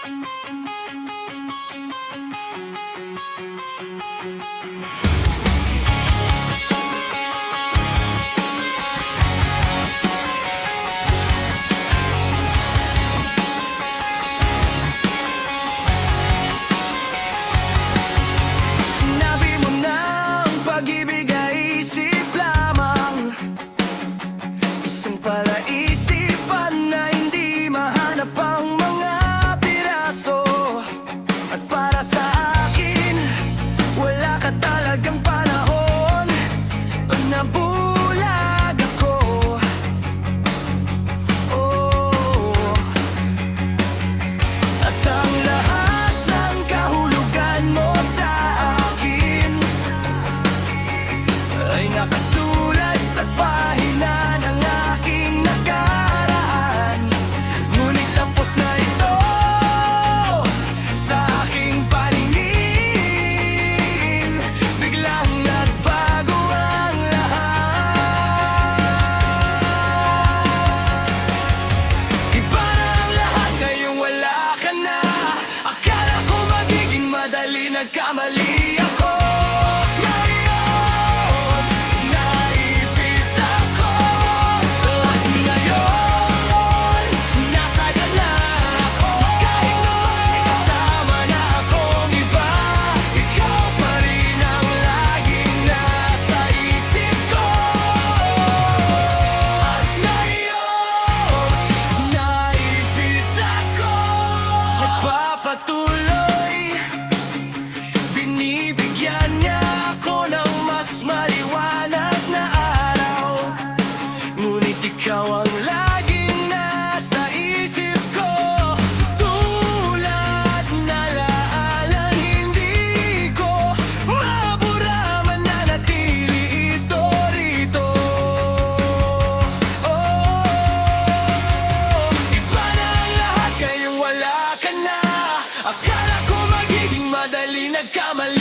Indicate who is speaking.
Speaker 1: Sinabi mo na ang pag-ibig ay isip lamang, isang palaisipan na hindi mahanap ang mga piraso. At para sa akin, wala ka talagang panahon. Pag nabulag ako, oh. At ang lahat ng kahulugan mo sa akin ay nakasulat sa pahina ng aking nakaraan. Ngunit tapos na ito sa aking paningin, biglang nagbago ang lahat. Iba na ang lahat ngayong wala ka na. Akala ko magiging madali, nagkamali ako. Ngayon, naipit ako. At ngayon, nasaya na ako. Kahit na may kasama na akong iba, ikaw pa rin ang laging nasa isip ko. At ngayon, naipit ako. Nagpapatuloy, binibigyan niya ako ng mas maliwanag na araw. Ngunit ikaw ang laging nasa isip ko. Tulad na laalang hindi ko mabura, mananatili ito rito. Oh, iba na ang lahat ngayong wala ka na. Akala ko magiging madali, nagkamali